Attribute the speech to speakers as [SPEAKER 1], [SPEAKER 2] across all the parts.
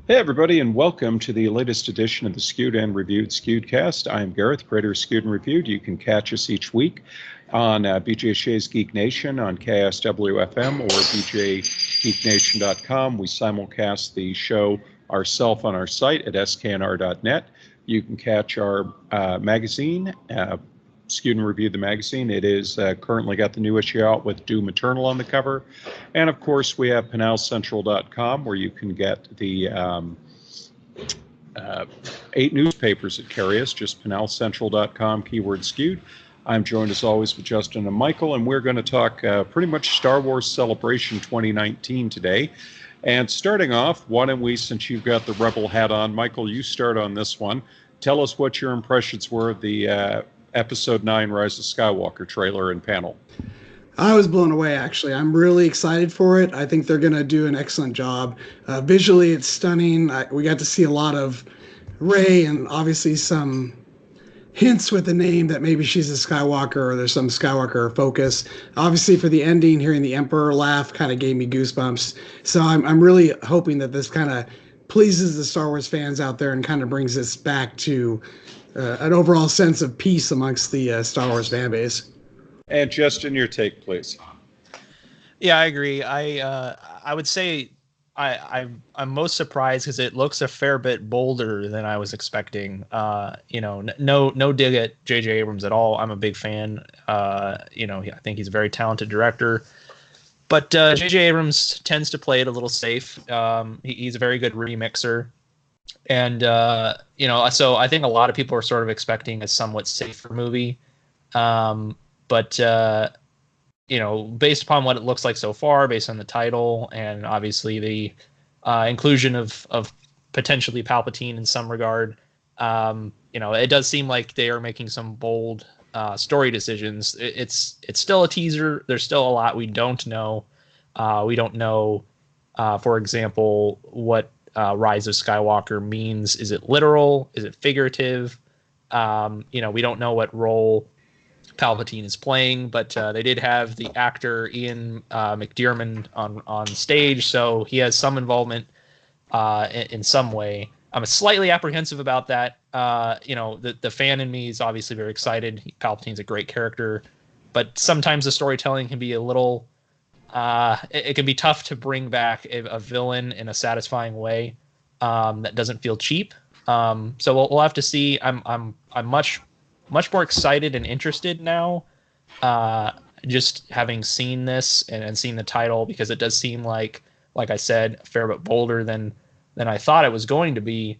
[SPEAKER 1] Hey, everybody, and welcome to the latest edition of the Skewed and Reviewed Skewedcast. I'm Gareth, creator of Skewed and Reviewed. You can catch us each week on BJ Shea's Geek Nation on KSWFM or bjgeeknation.com. We simulcast the show ourselves on our site at sknr.net. You can catch our magazine, Skewed and Reviewed the magazine. It is currently got the new issue out with Doom Eternal on the cover. And of course, we have penalcentral.com where you can get the 8 newspapers that carry us, just penalcentral.com, keyword skewed. I'm joined as always with Justin and Michael, and we're going to talk pretty much Star Wars Celebration 2019 today. And starting off, why don't we, since you've got the Rebel hat on, Michael, you start on this one. Tell us what your impressions were of the Episode 9 Rise of Skywalker trailer and panel.
[SPEAKER 2] I was blown away, actually. I'm really excited for it. I think they're going to do an excellent job. Visually, it's stunning. We got to see a lot of Rey and obviously some hints with the name that maybe she's a Skywalker or there's some Skywalker focus. Obviously, for the ending, hearing the Emperor laugh kind of gave me goosebumps. So I'm really hoping that this kind of pleases the Star Wars fans out there and kind of brings us back to an overall sense of peace amongst the Star Wars fan base.
[SPEAKER 1] And Justin, your take, please.
[SPEAKER 3] Yeah, I agree. I would say I'm most surprised because it looks a fair bit bolder than I was expecting. No dig at J.J. Abrams at all. I'm a big fan. I think he's a very talented director. But J.J. Abrams tends to play it a little safe. He's a very good remixer. And, so I think a lot of people are sort of expecting a somewhat safer movie. But based upon what it looks like so far, based on the title, and obviously the inclusion of potentially Palpatine in some regard, it does seem like they are making some bold story decisions. It's still a teaser. There's still a lot we don't know. We don't know, for example, what Rise of Skywalker means. Is it literal? Is it figurative? We don't know what role Palpatine is playing, but they did have the actor Ian McDiarmid on stage, so he has some involvement in some way. I'm slightly apprehensive about that. The fan in me is obviously very excited. Palpatine's a great character, but sometimes the storytelling can be a little it can be tough to bring back a villain in a satisfying way that doesn't feel cheap. So we'll have to see. I'm much more excited and interested now, just having seen this and seen the title, because it does seem like I said, a fair bit bolder than I thought it was going to be.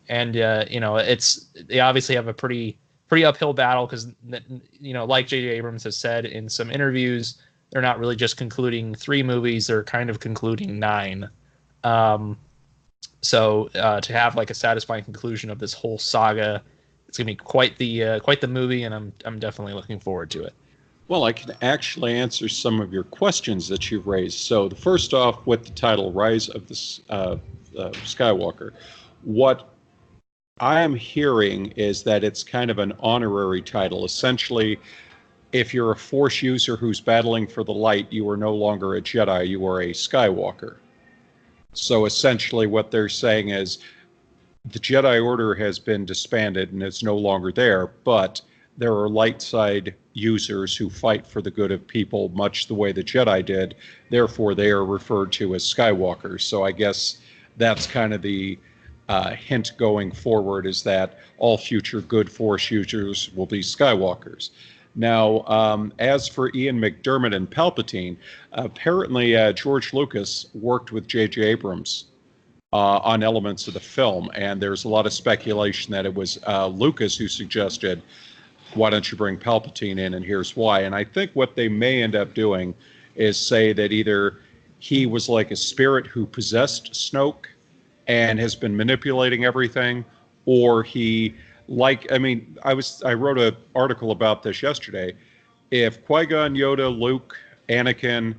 [SPEAKER 3] It's they obviously have a pretty uphill battle because like J.J. Abrams has said in some interviews, they're not really just concluding 3 movies; they're kind of concluding 9. So to have like a satisfying conclusion of this whole saga, it's gonna be quite the movie, and I'm definitely looking forward to it.
[SPEAKER 1] Well, I can actually answer some of your questions that you've raised. So the first off, with the title Rise of the Skywalker, what I am hearing is that it's kind of an honorary title. Essentially, if you're a Force user who's battling for the light, you are no longer a Jedi, you are a Skywalker. So essentially what they're saying is the Jedi Order has been disbanded and it's no longer there, but there are light side users who fight for the good of people, much the way the Jedi did. Therefore, they are referred to as Skywalkers. So I guess that's kind of the hint going forward, is that all future good Force users will be Skywalkers. Now, as for Ian McDiarmid and Palpatine, apparently George Lucas worked with J.J. Abrams on elements of the film, and there's a lot of speculation that it was Lucas who suggested, why don't you bring Palpatine in, and here's why. And I think what they may end up doing is say that either he was like a spirit who possessed Snoke and has been manipulating everything, or he... I wrote an article about this yesterday. If Qui-Gon, Yoda, Luke, Anakin,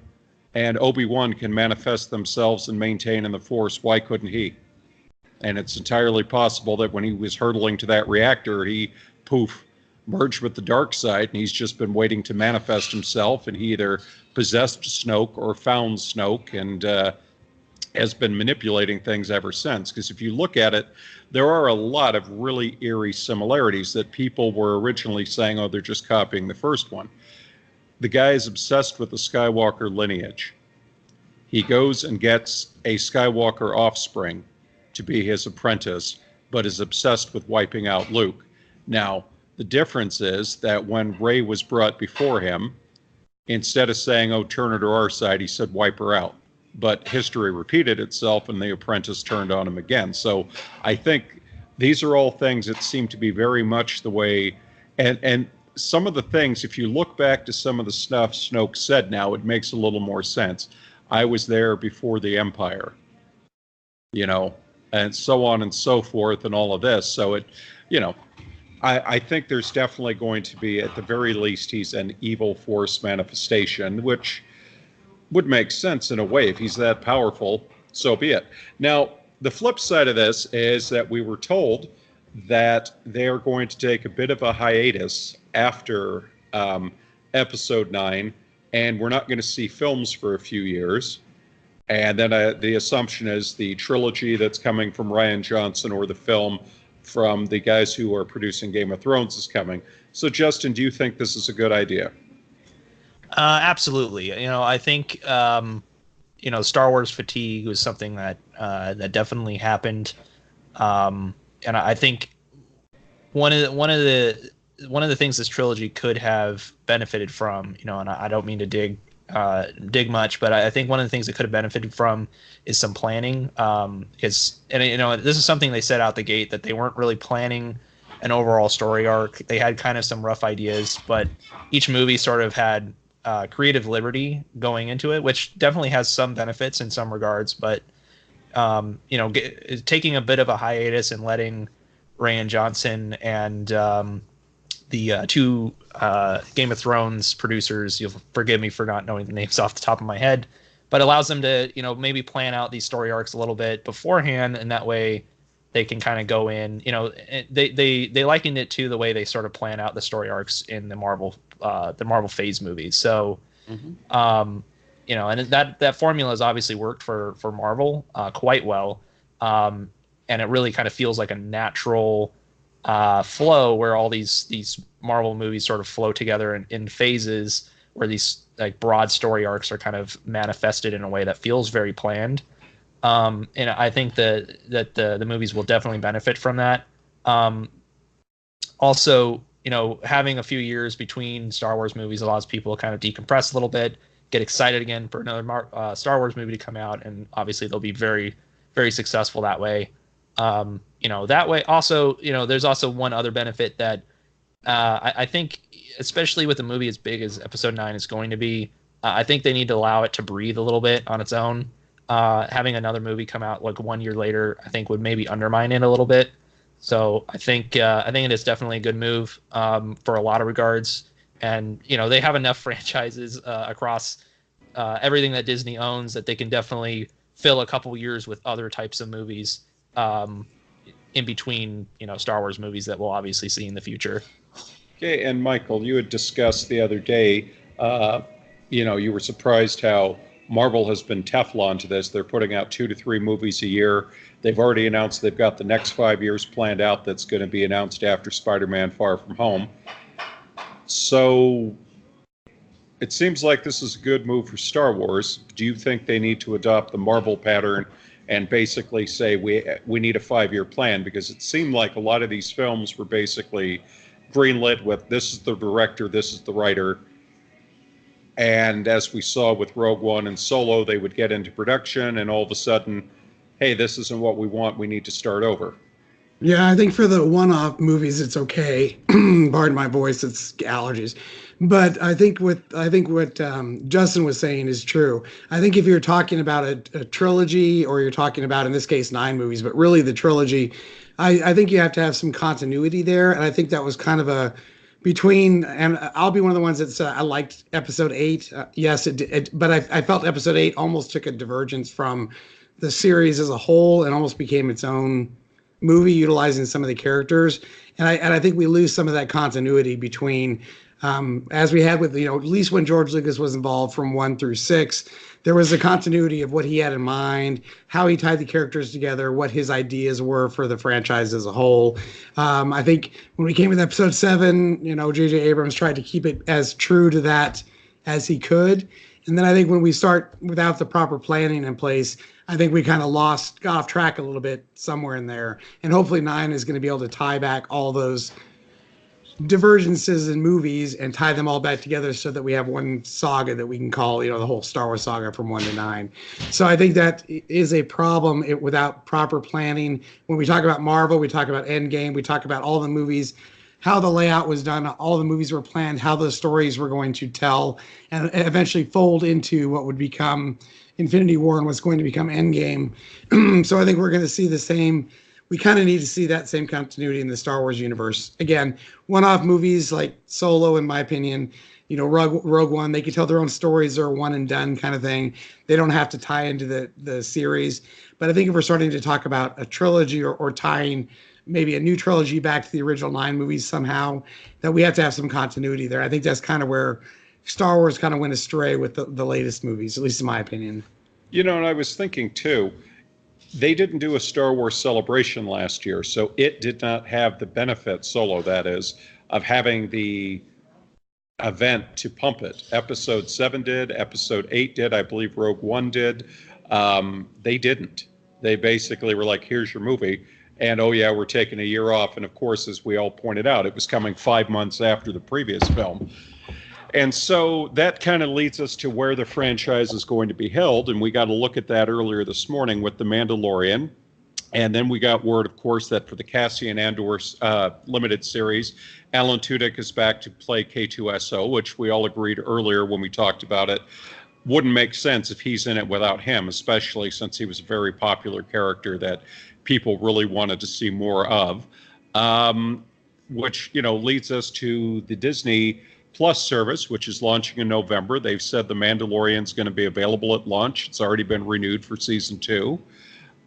[SPEAKER 1] and Obi-Wan can manifest themselves and maintain in the Force, why couldn't he? And it's entirely possible that when he was hurtling to that reactor, he, merged with the dark side, and he's just been waiting to manifest himself, and he either possessed Snoke or found Snoke, and has been manipulating things ever since. Because if you look at it, there are a lot of really eerie similarities that people were originally saying, oh, they're just copying the first one. The guy is obsessed with the Skywalker lineage. He goes and gets a Skywalker offspring to be his apprentice, but is obsessed with wiping out Luke. Now, the difference is that when Rey was brought before him, instead of saying, oh, turn her to our side, he said, wipe her out. But history repeated itself, and the apprentice turned on him again. So I think these are all things that seem to be very much the way, and some of the things, if you look back to some of the stuff Snoke said now, it makes a little more sense. I was there before the Empire, and so on and so forth, and all of this. So I think there's definitely going to be, at the very least, he's an evil force manifestation, which would make sense in a way. If he's that powerful, so be it. Now, the flip side of this is that we were told that they're going to take a bit of a hiatus after Episode 9, and we're not going to see films for a few years. And then the assumption is the trilogy that's coming from Rian Johnson, or the film from the guys who are producing Game of Thrones, is coming. So, Justin, do you think this is a good idea?
[SPEAKER 3] Absolutely. I think Star Wars fatigue was something that definitely happened, and I think one of the things this trilogy could have benefited from, and I don't mean to dig much, but I think one of the things it could have benefited from is some planning. This is something they set out the gate, that they weren't really planning an overall story arc. They had kind of some rough ideas, but each movie sort of had creative liberty going into it, which definitely has some benefits in some regards. But taking a bit of a hiatus and letting Rian Johnson and the two Game of Thrones producers, you'll forgive me for not knowing the names off the top of my head, but allows them to maybe plan out these story arcs a little bit beforehand, and that way they can kind of go in. They likened it to the way they sort of plan out the story arcs in the Marvel Phase movies. So, and that formula has obviously worked for Marvel quite well, and it really kind of feels like a natural flow where all these Marvel movies sort of flow together in phases, where these like broad story arcs are kind of manifested in a way that feels very planned. And I think that the movies will definitely benefit from that. Also, having a few years between Star Wars movies allows people to kind of decompress a little bit, get excited again for another Star Wars movie to come out, and obviously they'll be very, very successful that way. That way. Also, there's also one other benefit that I think, especially with a movie as big as Episode 9 is going to be, I think they need to allow it to breathe a little bit on its own. Having another movie come out like 1 year later, I think would maybe undermine it a little bit. So I think it is definitely a good move for a lot of regards. And they have enough franchises across everything that Disney owns that they can definitely fill a couple years with other types of movies in between Star Wars movies that we'll obviously see in the future.
[SPEAKER 1] Okay, and Michael, you had discussed the other day, you were surprised how Marvel has been Teflon to this. They're putting out 2 to 3 movies a year. They've already announced they've got the next 5 years planned out. That's going to be announced after Spider-Man Far From Home. So it seems like this is a good move for Star Wars. Do you think they need to adopt the Marvel pattern and basically say we need a 5-year plan? Because it seemed like a lot of these films were basically greenlit with, this is the director, this is the writer. And as we saw with Rogue One and Solo, they would get into production and all of a sudden, hey, this isn't what we want, we need to start over.
[SPEAKER 2] Yeah, I think for the one-off movies, it's okay. Pardon my voice, it's allergies. But I think what Justin was saying is true. I think if you're talking about a trilogy, or you're talking about, in this case, 9 movies, but really the trilogy, I think you have to have some continuity there. And I think that was kind of a between, and I'll be one of the ones that said I liked Episode 8. Yes, but I felt Episode 8 almost took a divergence from the series as a whole and almost became its own movie, utilizing some of the characters. And I think we lose some of that continuity between As we had with, at least when George Lucas was involved from 1 through 6, there was a continuity of what he had in mind, how he tied the characters together, what his ideas were for the franchise as a whole. I think when we came with episode 7, J.J. Abrams tried to keep it as true to that as he could. And then I think when we start without the proper planning in place, I think we kind of got off track a little bit somewhere in there. And hopefully 9 is going to be able to tie back all those divergences in movies and tie them all back together so that we have one saga that we can call, the whole Star Wars saga from 1 to 9. So I think that is a problem without proper planning. When we talk about Marvel, we talk about Endgame, we talk about all the movies, how the layout was done, all the movies were planned, how those stories were going to tell and eventually fold into what would become Infinity War and what's going to become Endgame. So I think we're going to see the same. We kind of need to see that same continuity in the Star Wars universe. Again, one-off movies like Solo, in my opinion, Rogue One, they can tell their own stories. They're one and done kind of thing. They don't have to tie into the series. But I think if we're starting to talk about a trilogy or tying maybe a new trilogy back to the original 9 movies somehow, that we have to have some continuity there. I think that's kind of where Star Wars kind of went astray with the latest movies, at least in my opinion.
[SPEAKER 1] And I was thinking too, they didn't do a Star Wars Celebration last year, so it did not have the benefit, Solo that is, of having the event to pump it. Episode 7 did, Episode 8 did, I believe Rogue One did. They didn't. They basically were like, here's your movie, and oh yeah, we're taking a year off. And of course, as we all pointed out, it was coming 5 months after the previous film. And so that kind of leads us to where the franchise is going to be held. And we got to look at that earlier this morning with The Mandalorian. And then we got word, of course, that for the Cassian Andor limited series, Alan Tudyk is back to play K2SO, which we all agreed earlier when we talked about it. Wouldn't make sense if he's in it without him, especially since he was a very popular character that people really wanted to see more of. Which, leads us to the Disney Plus service, which is launching in November. They've said The Mandalorian is going to be available at launch. It's already been renewed for season 2.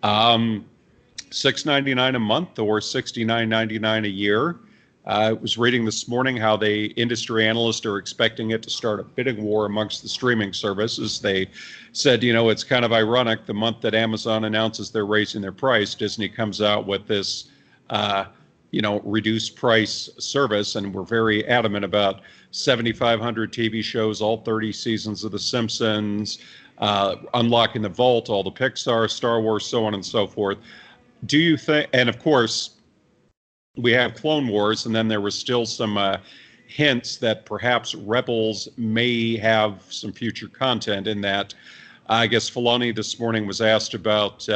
[SPEAKER 1] $6.99 a month or $69.99 a year. I was reading this morning how the industry analysts are expecting it to start a bidding war amongst the streaming services. They said, it's kind of ironic. The month that Amazon announces they're raising their price, Disney comes out with this, reduced price service, and we're very adamant about 7,500 TV shows, all 30 seasons of The Simpsons, unlocking the vault, all the Pixar, Star Wars, so on and so forth. Do you think, and of course, we have Clone Wars, and then there was still some hints that perhaps Rebels may have some future content in that. I guess Filoni this morning was asked about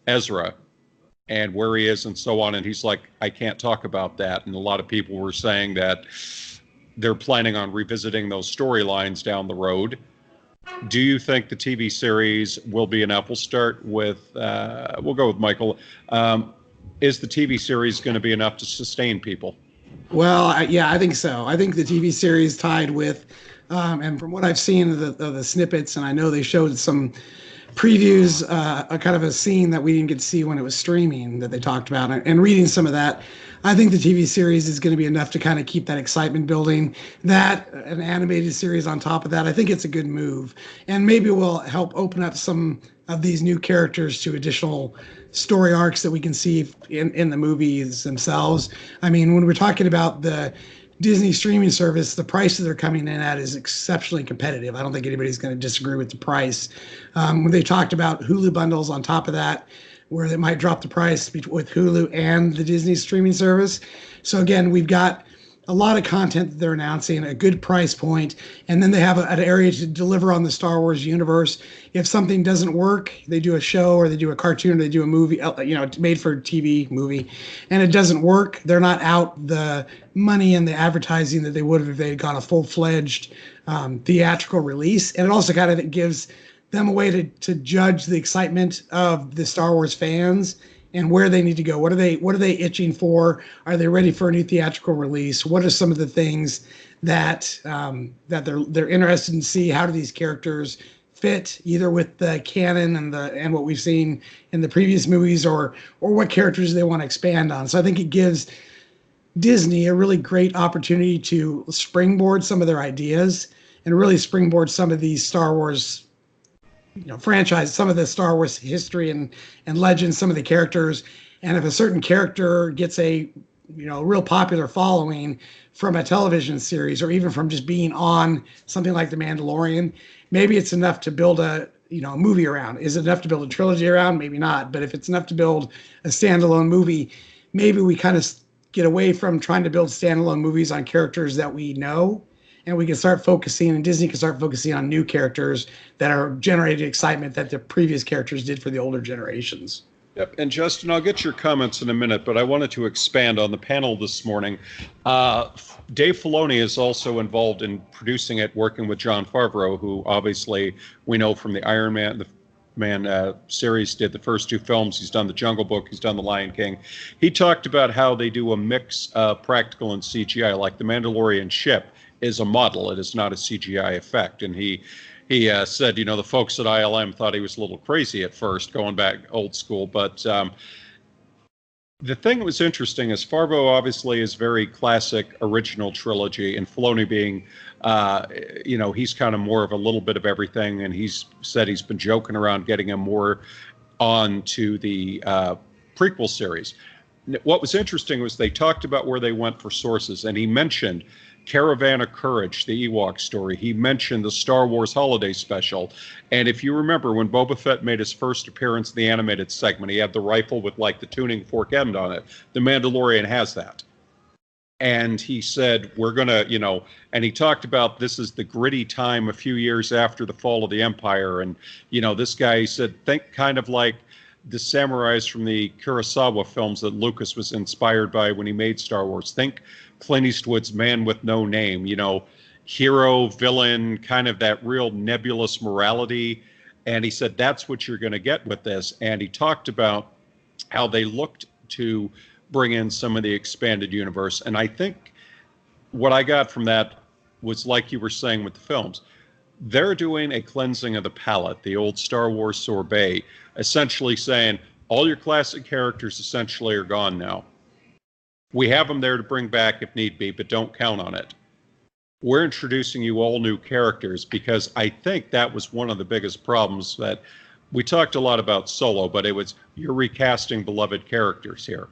[SPEAKER 1] Ezra and where he is and so on, and he's like, I can't talk about that. And a lot of people were saying that they're planning on revisiting those storylines down the road. Do you think the TV series will be enough? We'll start with, we'll go with Michael. Is the TV series going to be enough to sustain people?
[SPEAKER 2] Well, I think so. I think the TV series tied with, and from what I've seen of the snippets, and I know they showed some previews, a kind of a scene that we didn't get to see when it was streaming that they talked about, and reading some of that, I think the TV series is going to be enough to kind of keep that excitement building. That, an animated series on top of that, I think it's a good move, and maybe will help open up some of these new characters to additional story arcs that we can see in the movies themselves. I mean, when we're talking about the Disney streaming service, the prices they're coming in at is exceptionally competitive. I don't think anybody's going to disagree with the price. When they talked about Hulu bundles on top of that, where they might drop the price with Hulu and the Disney streaming service. So again, we've got a lot of content that they're announcing, a good price point, and then they have an area to deliver on the Star Wars universe. If something doesn't work, they do a show or they do a cartoon or they do a movie, made for TV movie, and it doesn't work, they're not out the money and the advertising that they would have if they had gone a full-fledged theatrical release. And it also kind of gives them a way to judge the excitement of the Star Wars fans and where they need to go. What are they itching for? Are they ready for a new theatrical release? What are some of the things that they're interested in see? How do these characters fit either with the canon and what we've seen in the previous movies, or what characters they want to expand on? So I think it gives Disney a really great opportunity to springboard some of their ideas and really springboard some of these Star Wars, franchise, some of the Star Wars history and legends, some of the characters. And if a certain character gets a real popular following from a television series or even from just being on something like The Mandalorian, maybe it's enough to build a movie around. Is it enough to build a trilogy around? Maybe not. But if it's enough to build a standalone movie, maybe we kind of get away from trying to build standalone movies on characters that we know, and we can start focusing, and Disney can start focusing on new characters that are generating excitement that the previous characters did for the older generations.
[SPEAKER 1] Yep. And Justin, I'll get your comments in a minute, but I wanted to expand on the panel this morning. Dave Filoni is also involved in producing it, working with Jon Favreau, who obviously we know from the Iron Man, series, did the first two films. He's done The Jungle Book. He's done The Lion King. He talked about how they do a mix of practical and CGI, like the Mandalorian ship is a model. It is not a CGI effect. And he said, the folks at ILM thought he was a little crazy at first, going back old school. But the thing that was interesting is Favreau obviously is very classic original trilogy, and Filoni being, he's kind of more of a little bit of everything. And he's said he's been joking around getting him more on to the prequel series. What was interesting was they talked about where they went for sources, and he mentioned Caravan of Courage, the Ewok story. He mentioned the Star Wars Holiday Special. And if you remember, when Boba Fett made his first appearance in the animated segment, he had the rifle with like the tuning fork end on it. The Mandalorian has that. And he said, we're going to, and he talked about this is the gritty time a few years after the fall of the Empire. And, this guy, he said, think kind of like the samurais from the Kurosawa films that Lucas was inspired by when he made Star Wars. Think Clint Eastwood's Man with No Name, hero, villain, kind of that real nebulous morality. And he said, that's what you're going to get with this. And he talked about how they looked to bring in some of the expanded universe. And I think what I got from that was, like you were saying with the films, they're doing a cleansing of the palette, the old Star Wars sorbet, essentially saying all your classic characters essentially are gone now. We have them there to bring back if need be, but don't count on it. We're introducing you all new characters, because I think that was one of the biggest problems that we talked a lot about Solo, but it was you're recasting beloved characters here.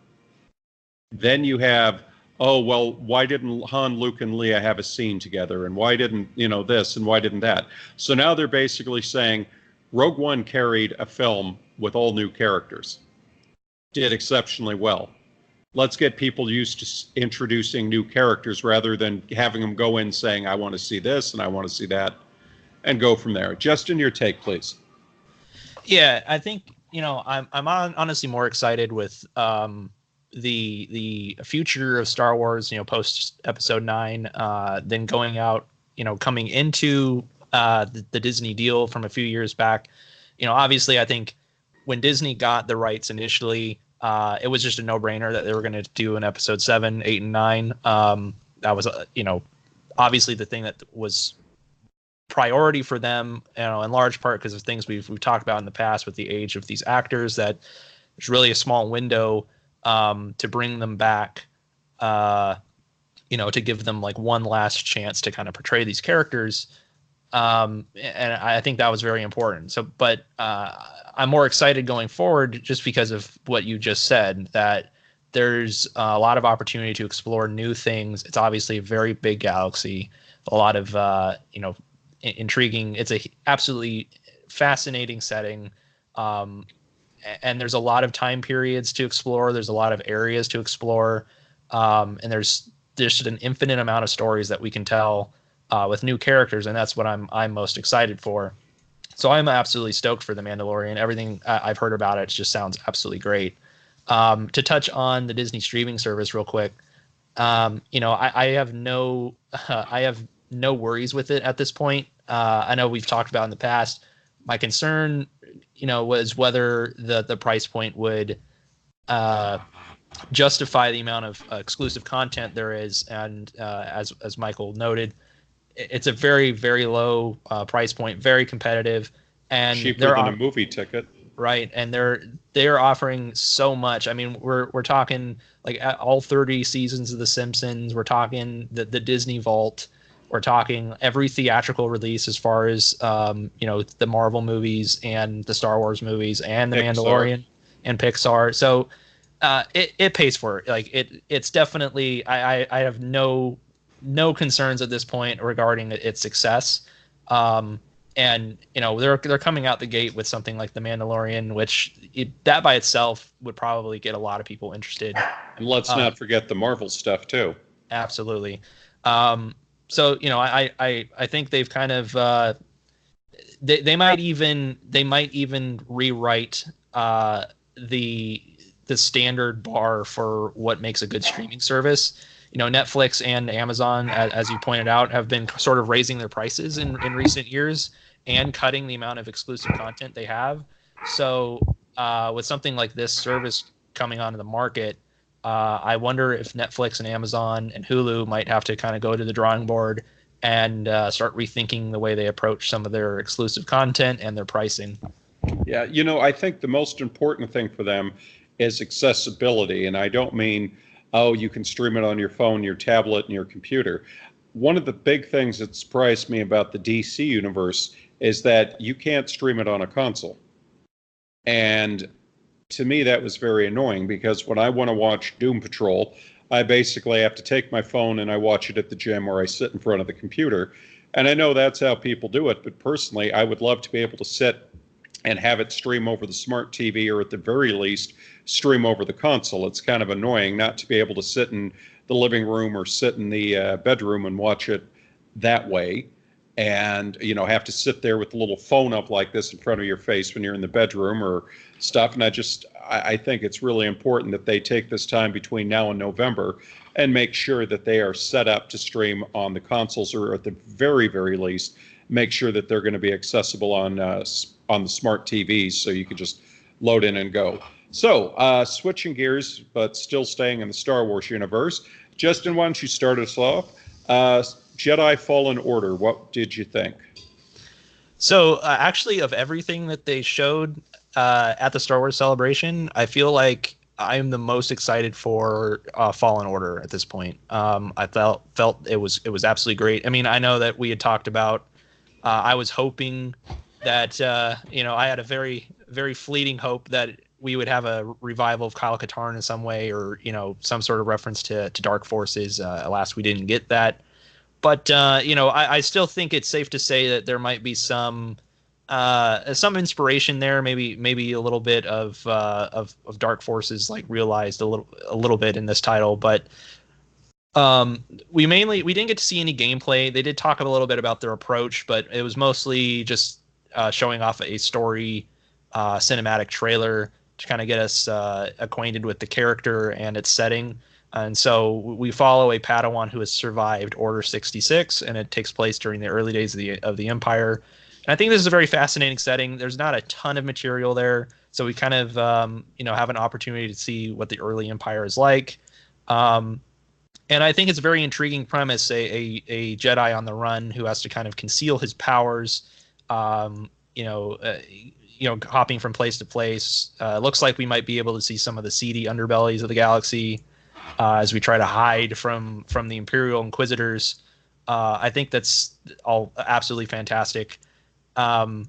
[SPEAKER 1] Then you have, oh, well, why didn't Han, Luke, and Leia have a scene together? And why didn't, this and why didn't that? So now they're basically saying Rogue One carried a film with all new characters. Did exceptionally well. Let's get people used to introducing new characters rather than having them go in saying, I want to see this and I want to see that, and go from there. Justin, your take, please.
[SPEAKER 3] Yeah, I think, I'm honestly more excited with the future of Star Wars, post Episode 9, than going out, coming into the Disney deal from a few years back. Obviously, I think when Disney got the rights initially, it was just a no-brainer that they were going to do an Episode 7, 8, and 9. That was, obviously the thing that was priority for them, in large part because of things we've talked about in the past with the age of these actors, that there's really a small window to bring them back, to give them like one last chance to kind of portray these characters. And I think that was very important. So, but I'm more excited going forward just because of what you just said, that there's a lot of opportunity to explore new things. It's obviously a very big galaxy, a lot of, intriguing. It's a absolutely fascinating setting. And there's a lot of time periods to explore. There's a lot of areas to explore. And there's just an infinite amount of stories that we can tell with new characters. And that's what I'm most excited for. So I'm absolutely stoked for The Mandalorian. Everything I've heard about it just sounds absolutely great. To touch on the Disney streaming service real quick, I have no worries with it at this point. I know we've talked about in the past. My concern, was whether the price point would justify the amount of exclusive content there is. And as Michael noted, it's a very, very low price point, very competitive, and
[SPEAKER 1] cheaper than a movie ticket.
[SPEAKER 3] right? And they're offering so much. I mean, we're talking like all 30 seasons of The Simpsons. We're talking the Disney Vault. We're talking every theatrical release as far as the Marvel movies and the Star Wars movies and the
[SPEAKER 1] Pixar.
[SPEAKER 3] Mandalorian and Pixar. So it pays for it. Like it's definitely I have no concerns at this point regarding its success. And they're coming out the gate with something like the Mandalorian, which that by itself would probably get a lot of people interested.
[SPEAKER 1] And let's not forget the Marvel stuff too.
[SPEAKER 3] Absolutely. So I think they've kind of they might even rewrite the standard bar for what makes a good streaming service. Netflix and Amazon, as you pointed out, have been sort of raising their prices in recent years and cutting the amount of exclusive content they have. So with something like this service coming onto the market, I wonder if Netflix and Amazon and Hulu might have to kind of go to the drawing board and start rethinking the way they approach some of their exclusive content and their pricing.
[SPEAKER 1] Yeah, I think the most important thing for them is accessibility. And I don't mean, oh, you can stream it on your phone, your tablet, and your computer. One of the big things that surprised me about the DC universe is that you can't stream it on a console. And to me, that was very annoying because when I want to watch Doom Patrol, I basically have to take my phone and I watch it at the gym or I sit in front of the computer. And I know that's how people do it, but personally, I would love to be able to sit and have it stream over the smart TV or at the very least stream over the console. It's kind of annoying not to be able to sit in the living room or sit in the bedroom and watch it that way. And, have to sit there with the little phone up like this in front of your face when you're in the bedroom or stuff. And I think it's really important that they take this time between now and November and make sure that they are set up to stream on the consoles, or at the very, very least, make sure that they're going to be accessible on the smart TVs so you can just load in and go. So switching gears, but still staying in the Star Wars universe. Justin, why don't you start us off? Jedi Fallen Order, what did you think?
[SPEAKER 3] So actually, of everything that they showed at the Star Wars Celebration, I feel like I'm the most excited for Fallen Order at this point. I felt it was absolutely great. I mean, I know that we had talked about. I was hoping that I had a very, very fleeting hope that we would have a revival of Kyle Katarn in some way, or some sort of reference to Dark Forces. Alas, we didn't get that. But I still think it's safe to say that there might be some inspiration there, maybe a little bit of Dark Forces like realized a little bit in this title. But we didn't get to see any gameplay. They did talk a little bit about their approach, but it was mostly just showing off a story cinematic trailer to kind of get us acquainted with the character and its setting. And so we follow a Padawan who has survived Order 66, and it takes place during the early days of the Empire. And I think this is a very fascinating setting. There's not a ton of material there, so we kind of have an opportunity to see what the early Empire is like. And I think it's a very intriguing premise, a Jedi on the run who has to kind of conceal his powers, hopping from place to place. Looks like we might be able to see some of the seedy underbellies of the galaxy as we try to hide from the Imperial Inquisitors. I think that's all absolutely fantastic. They've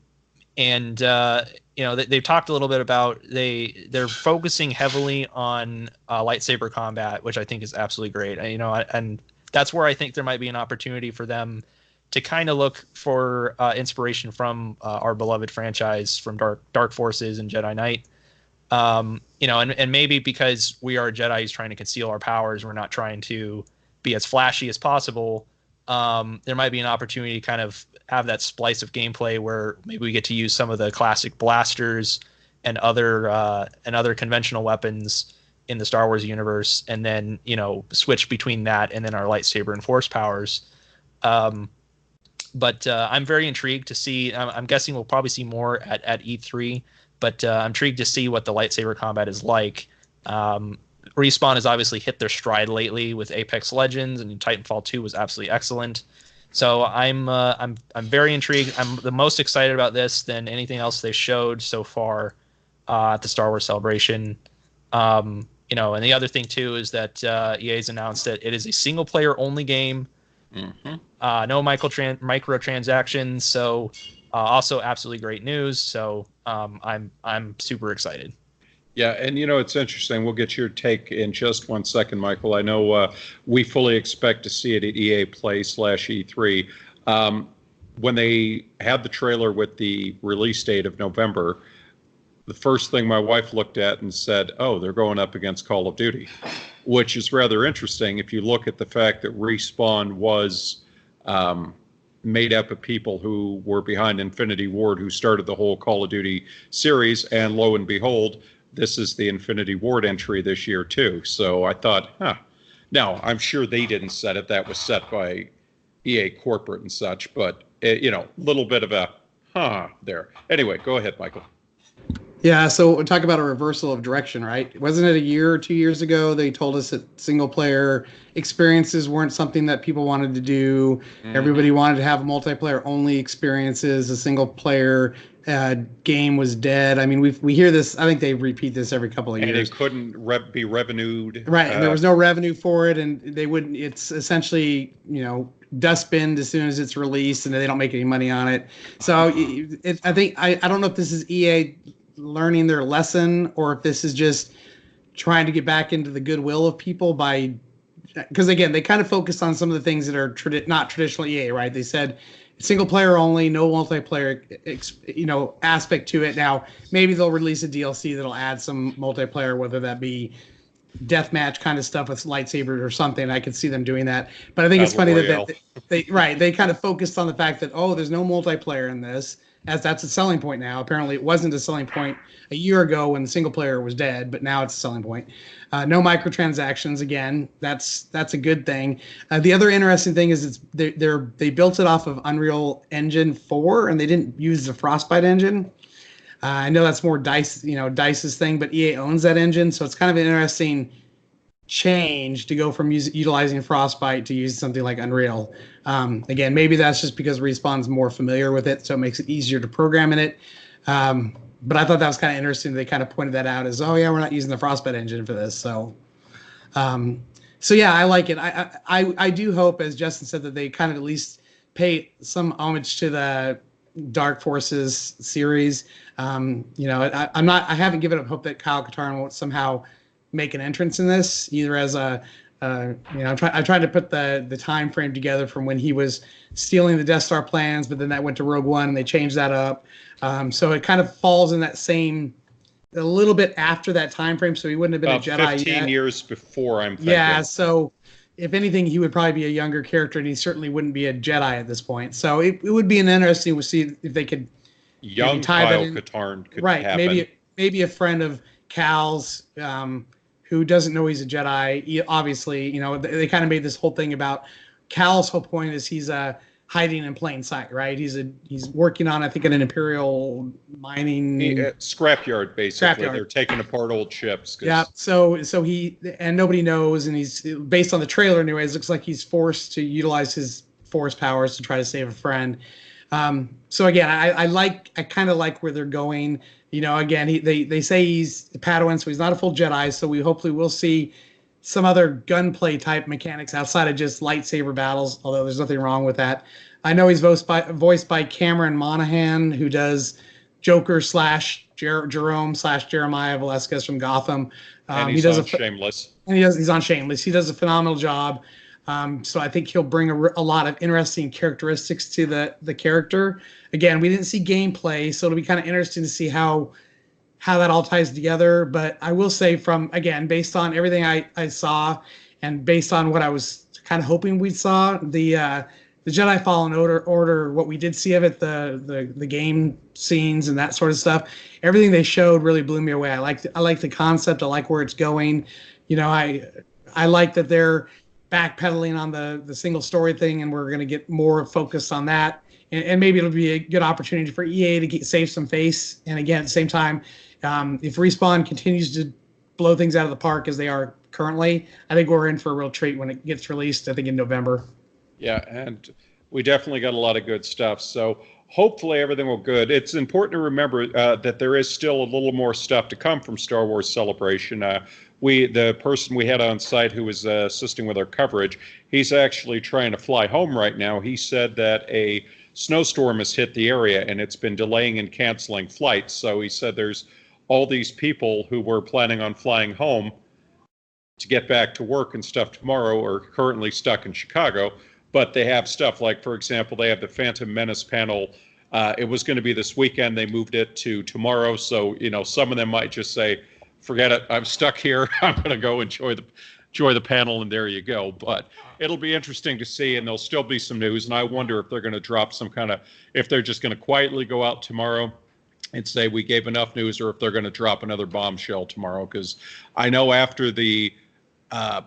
[SPEAKER 3] talked a little bit about they're focusing heavily on lightsaber combat, which I think is absolutely great. And that's where I think there might be an opportunity for them to kind of look for inspiration from our beloved franchise, from Dark Forces and Jedi Knight. And maybe because we are Jedi who's trying to conceal our powers, we're not trying to be as flashy as possible. There might be an opportunity to kind of have that splice of gameplay where maybe we get to use some of the classic blasters and other conventional weapons in the Star Wars universe, and then switch between that and then our lightsaber and force powers. But I'm very intrigued to see. I'm guessing we'll probably see more at E3. But I'm intrigued to see what the lightsaber combat is like. Respawn has obviously hit their stride lately with Apex Legends, and Titanfall 2 was absolutely excellent. So I'm very intrigued. I'm the most excited about this than anything else they showed so far. at the Star Wars Celebration. You know, and the other thing too is that EA's announced that it is a single player only game.
[SPEAKER 1] Mm-hmm.
[SPEAKER 3] No microtransactions. So also absolutely great news. So I'm super excited.
[SPEAKER 1] Yeah, and you know, it's interesting. We'll get your take in just 1 second, Michael. I know we fully expect to see it at EA Play /E3. When they had the trailer with the release date of November, the first thing my wife looked at and said, oh, they're going up against Call of Duty, which is rather interesting if you look at the fact that Respawn was made up of people who were behind Infinity Ward, who started the whole Call of Duty series, and lo and behold, this is the Infinity Ward entry this year too. So I thought, Now, I'm sure they didn't set it. That was set by EA corporate and such, but you know, a little bit of a there. Anyway, go ahead, Michael.
[SPEAKER 2] Yeah, so we'll talk about a reversal of direction, right? Wasn't it a year or 2 years ago they told us that single-player experiences weren't something that people wanted to do. Mm-hmm. Everybody wanted to have multiplayer-only experiences. A single-player game was dead. I mean, we hear this. I think they repeat this every couple of years.
[SPEAKER 1] And it couldn't be revenued.
[SPEAKER 2] Right, and there was no revenue for it, and they wouldn't. It's essentially, you know, dustbin as soon as it's released, and they don't make any money on it. So I think I don't know if this is EA learning their lesson or if this is just trying to get back into the goodwill of people by, because again, they kind of focused on some of the things that are not traditional EA, right? They said single player only, no multiplayer, you know, aspect to it. Now maybe they'll release a DLC that'll add some multiplayer, whether that be deathmatch kind of stuff with lightsabers or something. I could see them doing that, but I think it's funny that they kind of focused on the fact that, oh, there's no multiplayer in this, as that's a selling point now. Apparently it wasn't a selling point a year ago when the single player was dead, but now it's a selling point. No microtransactions. Again, that's a good thing. The other interesting thing is they built it off of Unreal Engine 4 and they didn't use the Frostbite engine. I know that's more DICE's thing, but EA owns that engine, so it's kind of an interesting change to go from utilizing Frostbite to use something like Unreal. Again, maybe that's just because Respawn's more familiar with it, so it makes it easier to program in it. But I thought that was kind of interesting. They kind of pointed that out as, oh yeah, we're not using the Frostbite engine for this. So yeah, I like it. I do hope, as Justin said, that they kind of at least pay some homage to the Dark Forces series. You know, I haven't given up hope that Kyle Katarn won't somehow make an entrance in this, either as a you know, I tried to put the time frame together from when he was stealing the Death Star plans, but then that went to Rogue One and they changed that up. So it kind of falls in that same, a little bit after that time frame. So he wouldn't have been a Jedi
[SPEAKER 1] 15
[SPEAKER 2] yet.
[SPEAKER 1] years before, I'm thinking.
[SPEAKER 2] Yeah, so if anything, he would probably be a younger character, and he certainly wouldn't be a Jedi at this point. So it would be an interesting to see if they could
[SPEAKER 1] young Kyle Katarn could happen.
[SPEAKER 2] Maybe a friend of Cal's who doesn't know he's a Jedi. Obviously, you know, they kind of made this whole thing about Cal's whole point is he's hiding in plain sight, right? He's working on, I think, an Imperial mining
[SPEAKER 1] scrapyard, basically. Scrapyard. They're taking apart old ships.
[SPEAKER 2] Yeah. So he, and nobody knows, and he's, based on the trailer anyways, looks like he's forced to utilize his force powers to try to save a friend. So again, I kind of like where they're going. You know, again, they say he's a Padawan, so he's not a full Jedi. So we hopefully will see some other gunplay type mechanics outside of just lightsaber battles, although there's nothing wrong with that. I know he's voiced by Cameron Monaghan, who does Joker / Jerome / Jeremiah Velasquez from Gotham.
[SPEAKER 1] And he does on Shameless.
[SPEAKER 2] And he's on Shameless. He does a phenomenal job. So I think he'll bring a lot of interesting characteristics to the character. Again, we didn't see gameplay, so it'll be kind of interesting to see how that all ties together. But I will say, based on everything I saw, and based on what I was kind of hoping we saw, the Jedi Fallen Order, what we did see of it, the game scenes and that sort of stuff, everything they showed really blew me away. I like the concept. I like where it's going. You know, I like that they're backpedaling on the single story thing, and we're going to get more focused on that. And maybe it'll be a good opportunity for EA to save some face. And again, at the same time, if Respawn continues to blow things out of the park as they are currently, I think we're in for a real treat when it gets released, I think in November.
[SPEAKER 1] Yeah, and we definitely got a lot of good stuff. So hopefully everything will good. It's important to remember that there is still a little more stuff to come from Star Wars Celebration. The person we had on site who was assisting with our coverage, he's actually trying to fly home right now. He said that a snowstorm has hit the area and it's been delaying and canceling flights. So he said there's all these people who were planning on flying home to get back to work and stuff tomorrow are currently stuck in Chicago. But they have stuff like, for example, they have the Phantom Menace panel. It was going to be this weekend. They moved it to tomorrow. So, some of them might just say, forget it, I'm stuck here. I'm going to go enjoy the panel, and there you go. But it'll be interesting to see, and there'll still be some news. And I wonder if they're going to drop if they're just going to quietly go out tomorrow and say we gave enough news, or if they're going to drop another bombshell tomorrow. Because I know after the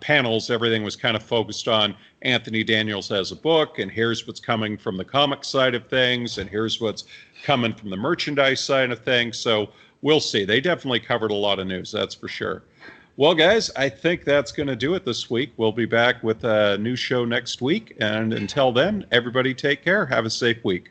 [SPEAKER 1] panels, everything was kind of focused on Anthony Daniels has a book, and here's what's coming from the comic side of things, and here's what's coming from the merchandise side of things. So we'll see. They definitely covered a lot of news, that's for sure. Well, guys, I think that's going to do it this week. We'll be back with a new show next week. And until then, everybody take care. Have a safe week.